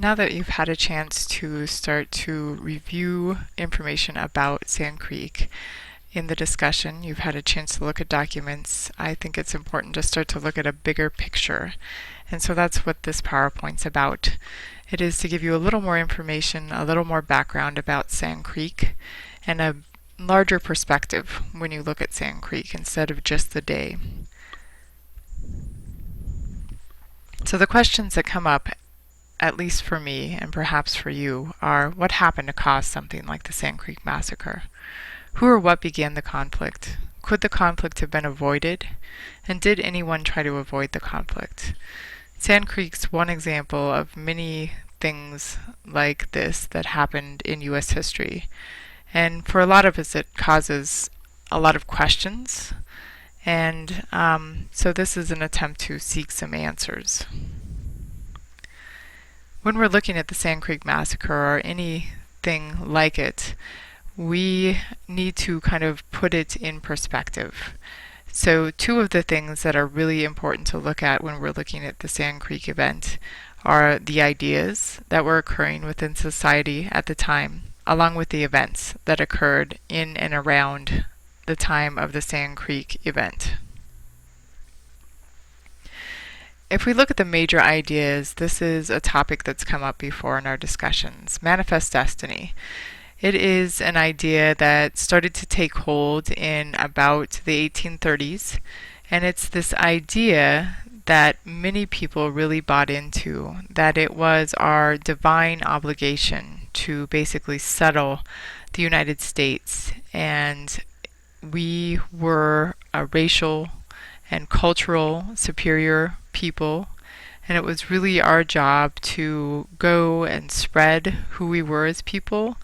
Now that you've had a chance to start to review information about Sand Creek in the discussion, you've had a chance to look at documents, I think it's important to start to look at a bigger picture. And so that's what this PowerPoint's about. It is to give you a little more information, a little more background about Sand Creek, and a larger perspective when you look at Sand Creek instead of just the day. So the questions that come up, at least for me and perhaps for you, are what happened to cause something like the Sand Creek Massacre? Who or what began the conflict? Could the conflict have been avoided? And did anyone try to avoid the conflict? Sand Creek's one example of many things like this that happened in U.S. history. And for a lot of us, it causes a lot of questions. And so this is an attempt to seek some answers. When we're looking at the Sand Creek Massacre or anything like it, we need to kind of put it in perspective. So two of the things that are really important to look at when we're looking at the Sand Creek event are the ideas that were occurring within society at the time, along with the events that occurred in and around the time of the Sand Creek event. If we look at the major ideas, this is a topic that's come up before in our discussions. Manifest destiny. It is an idea that started to take hold in about the 1830s, and it's this idea that many people really bought into, that it was our divine obligation to basically settle the United States, and we were a racial and cultural superior people, and it was really our job to go and spread who we were as people,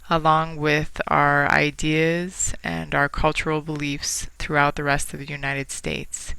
along with our ideas and our cultural beliefs throughout the rest of the United States.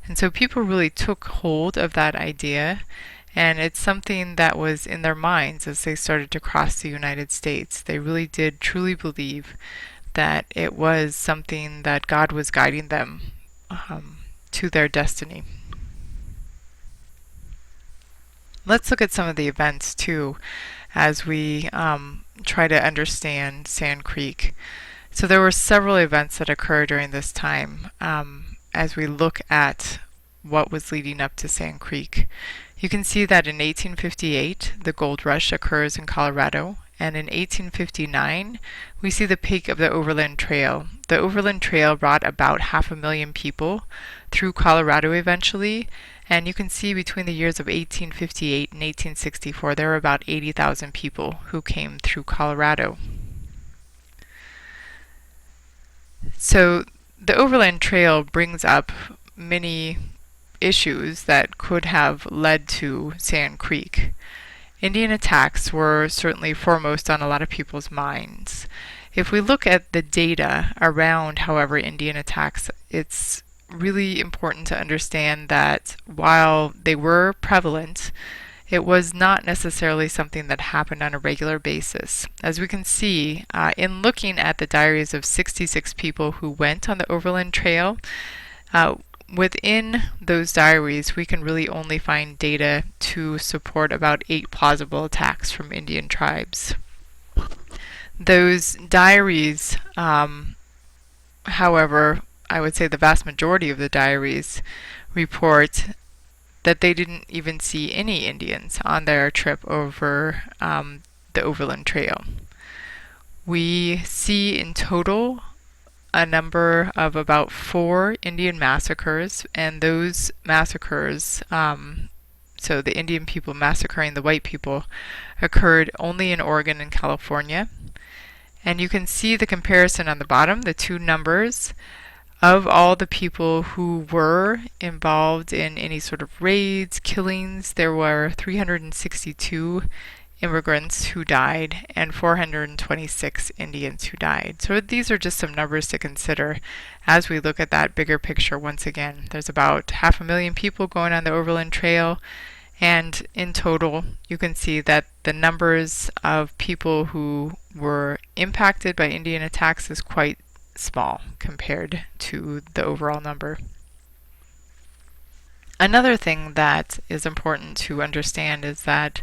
And so people really took hold of that idea, and it's something that was in their minds as they started to cross the United States. They really did truly believe that it was something that God was guiding them to their destiny. Let's look at some of the events too as we try to understand Sand Creek. So there were several events that occurred during this time as we look at what was leading up to Sand Creek. You can see that in 1858 the gold rush occurs in Colorado, and in 1859 we see the peak of the Overland Trail. The Overland Trail brought about 500,000 people through Colorado eventually, and you can see between the years of 1858 and 1864 there were about 80,000 people who came through Colorado. So the Overland Trail brings up many issues that could have led to Sand Creek. Indian attacks were certainly foremost on a lot of people's minds. If we look at the data around, however, Indian attacks, it's really important to understand that while they were prevalent, it was not necessarily something that happened on a regular basis. As we can see, in looking at the diaries of 66 people who went on the Overland Trail, within those diaries we can really only find data to support about 8 plausible attacks from Indian tribes. Those diaries, however, I would say the vast majority of the diaries report that they didn't even see any Indians on their trip over the Overland Trail. We see in total a number of about 4 Indian massacres, and those massacres, so the Indian people massacring the white people, occurred only in Oregon and California. And you can see the comparison on the bottom, the two numbers. Of all the people who were involved in any sort of raids, killings, there were 362 immigrants who died and 426 Indians who died. So these are just some numbers to consider as we look at that bigger picture once again. There's about 500,000 people going on the Overland Trail, and in total you can see that the numbers of people who were impacted by Indian attacks is quite small compared to the overall number. Another thing that is important to understand is that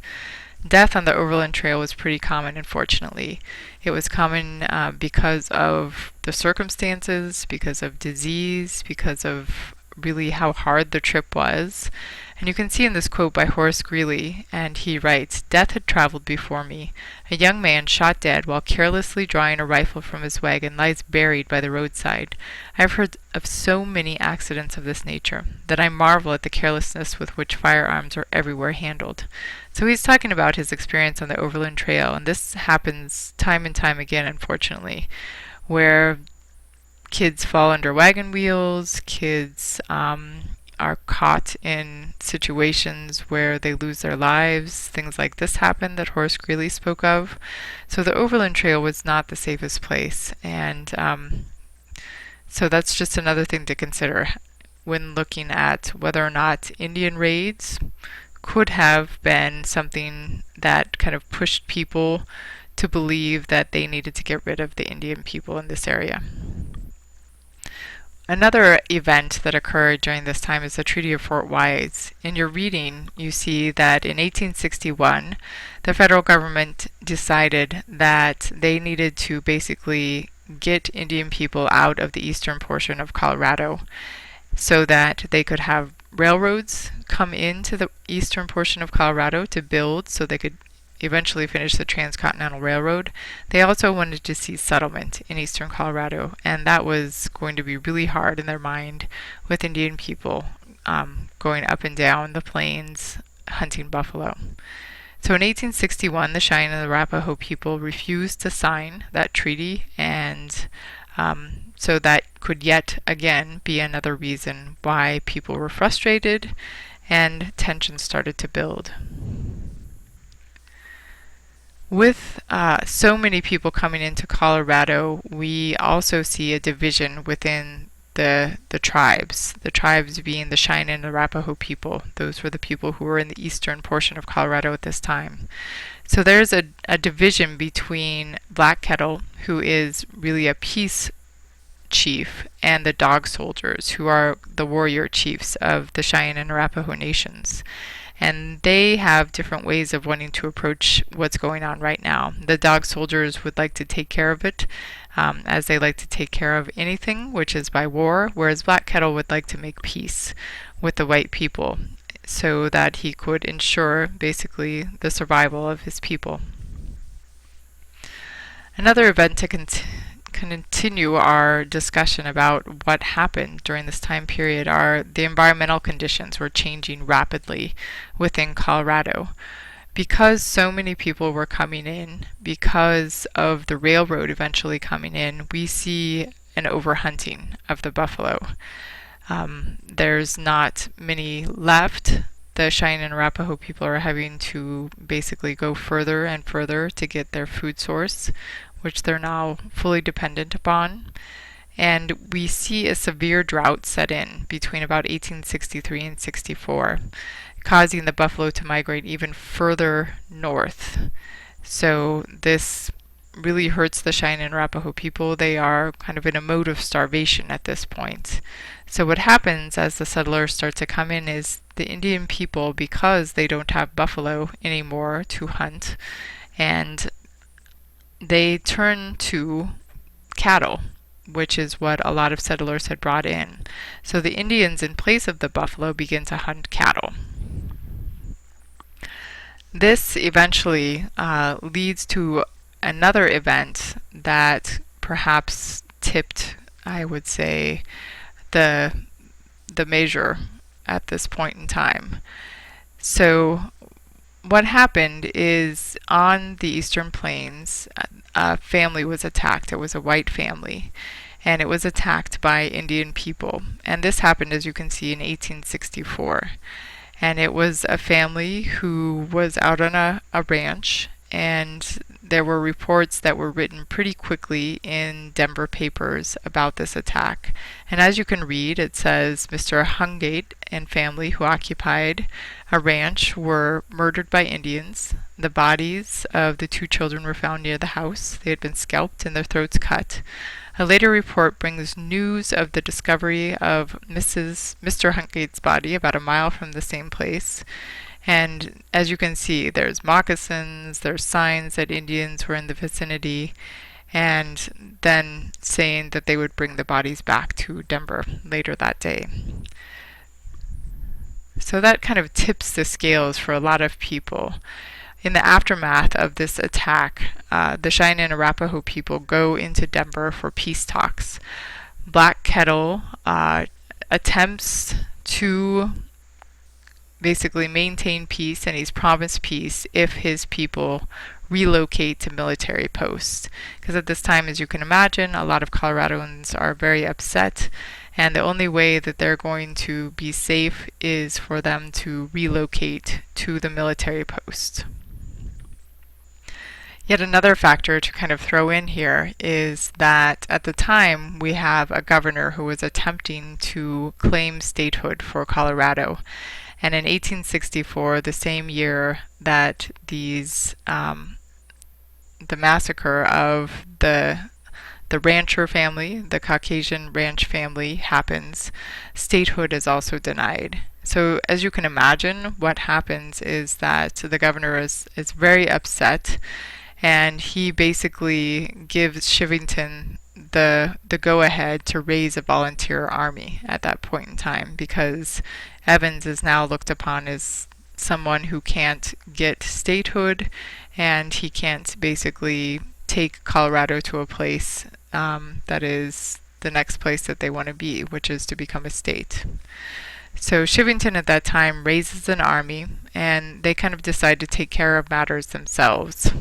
Death on the Overland Trail was pretty common, unfortunately. It was common because of the circumstances, because of disease, because of really how hard the trip was. And you can see in this quote by Horace Greeley, and he writes, "Death had traveled before me. A young man shot dead while carelessly drawing a rifle from his wagon lies buried by the roadside. I have heard of so many accidents of this nature that I marvel at the carelessness with which firearms are everywhere handled." So he's talking about his experience on the Overland Trail, and this happens time and time again, unfortunately, where kids fall under wagon wheels, kids are caught in situations where they lose their lives. Things like this happen that Horace Greeley spoke of. So the Overland Trail was not the safest place, and so that's just another thing to consider when looking at whether or not Indian raids could have been something that kind of pushed people to believe that they needed to get rid of the Indian people in this area. Another event that occurred during this time is the Treaty of Fort Wise. In your reading, you see that in 1861, the federal government decided that they needed to basically get Indian people out of the eastern portion of Colorado so that they could have railroads come into the eastern portion of Colorado to build so they could eventually finish the Transcontinental Railroad. They also wanted to see settlement in eastern Colorado, and that was going to be really hard in their mind with Indian people going up and down the plains hunting buffalo. So in 1861, the Cheyenne and the Arapaho people refused to sign that treaty, and so that could yet again be another reason why people were frustrated and tensions started to build. With so many people coming into Colorado, we also see a division within the tribes. The tribes being the Cheyenne and Arapaho people. Those were the people who were in the eastern portion of Colorado at this time. So there's a division between Black Kettle, who is really a peace chief, and the Dog Soldiers, who are the warrior chiefs of the Cheyenne and Arapaho nations. And they have different ways of wanting to approach what's going on right now. The Dog Soldiers would like to take care of it, as they like to take care of anything, which is by war, whereas Black Kettle would like to make peace with the white people so that he could ensure basically the survival of his people. Another event to continue our discussion about what happened during this time period are the environmental conditions were changing rapidly within Colorado. Because so many people were coming in, because of the railroad eventually coming in, we see an overhunting of the buffalo. There's not many left. The Cheyenne and Arapaho people are having to basically go further and further to get their food source, which they're now fully dependent upon. And we see a severe drought set in between about 1863 and 64, causing the buffalo to migrate even further north. So this really hurts the Cheyenne and Arapaho people. They are kind of in a mode of starvation at this point. So what happens as the settlers start to come in is the Indian people, because they don't have buffalo anymore to hunt, and they turn to cattle, which is what a lot of settlers had brought in. So the Indians, in place of the buffalo, begin to hunt cattle. This eventually leads to another event that perhaps tipped, I would say, the measure at this point in time. So what happened is on the Eastern Plains, a family was attacked. It was a white family, and it was attacked by Indian people. And this happened, as you can see, in 1864. And it was a family who was out on a ranch, and there were reports that were written pretty quickly in Denver papers about this attack. And as you can read, it says Mr. Hungate and family who occupied a ranch were murdered by Indians. The bodies of the 2 children were found near the house. They had been scalped and their throats cut. A later report brings news of the discovery of Mr. Hungate's body about a mile from the same place. And as you can see, there's moccasins, there's signs that Indians were in the vicinity, and then saying that they would bring the bodies back to Denver later that day. So that kind of tips the scales for a lot of people. In the aftermath of this attack, the Cheyenne and Arapaho people go into Denver for peace talks. Black Kettle attempts to basically maintain peace, and he's promised peace if his people relocate to military posts. Because at this time, as you can imagine, a lot of Coloradoans are very upset, and the only way that they're going to be safe is for them to relocate to the military post. Yet another factor to kind of throw in here is that at the time we have a governor who was attempting to claim statehood for Colorado. And in 1864, the same year that the massacre of the rancher family, the Caucasian ranch family, happens, statehood is also denied. So as you can imagine, what happens is that the governor is very upset, and he basically gives Chivington the go-ahead to raise a volunteer army at that point in time, because Evans is now looked upon as someone who can't get statehood, and he can't basically take Colorado to a place that is the next place that they want to be, which is to become a state. So Chivington at that time raises an army, and they kind of decide to take care of matters themselves.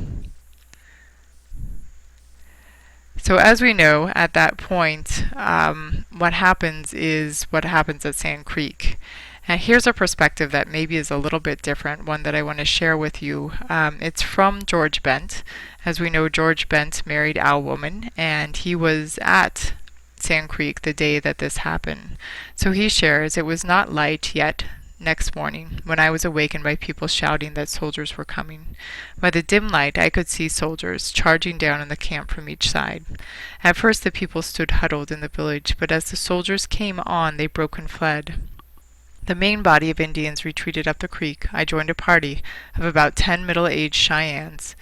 So as we know, at that point, what happens is what happens at Sand Creek. And here's a perspective that maybe is a little bit different, one that I want to share with you. It's from George Bent. As we know, George Bent married Al Woman, and he was at Sand Creek the day that this happened. So he shares, "It was not light yet next morning when I was awakened by people shouting that soldiers were coming. By the dim light I could see soldiers charging down on the camp from each side. At first the people stood huddled in the village, but as the soldiers came on they broke and fled. The main body of Indians retreated up the creek. I joined a party of about 10 middle-aged Cheyennes,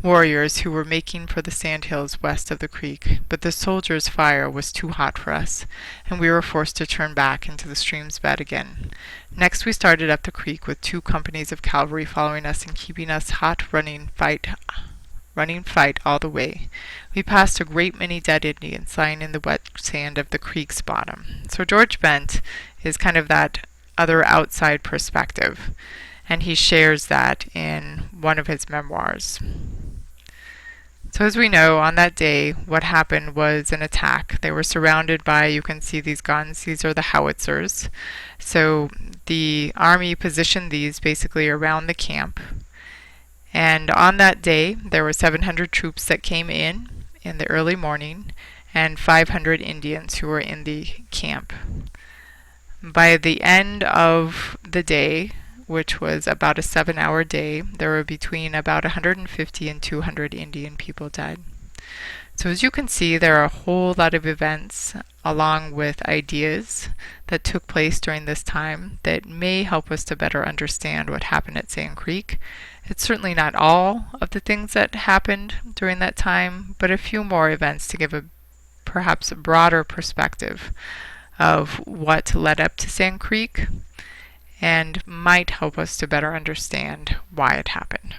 warriors who were making for the sandhills west of the creek, but the soldiers' fire was too hot for us, and we were forced to turn back into the stream's bed again. Next we started up the creek with 2 companies of cavalry following us and keeping us hot running fight all the way. We passed a great many dead Indians lying in the wet sand of the creek's bottom." So George Bent is kind of that other outside perspective, and he shares that in one of his memoirs. So as we know, on that day, what happened was an attack. They were surrounded by, you can see these guns, these are the howitzers. So the army positioned these basically around the camp. And on that day, there were 700 troops that came in the early morning, and 500 Indians who were in the camp. By the end of the day, which was about a 7-hour day, there were between about 150 and 200 Indian people dead. So as you can see, there are a whole lot of events along with ideas that took place during this time that may help us to better understand what happened at Sand Creek. It's certainly not all of the things that happened during that time, but a few more events to give a perhaps a broader perspective of what led up to Sand Creek, and might help us to better understand why it happened.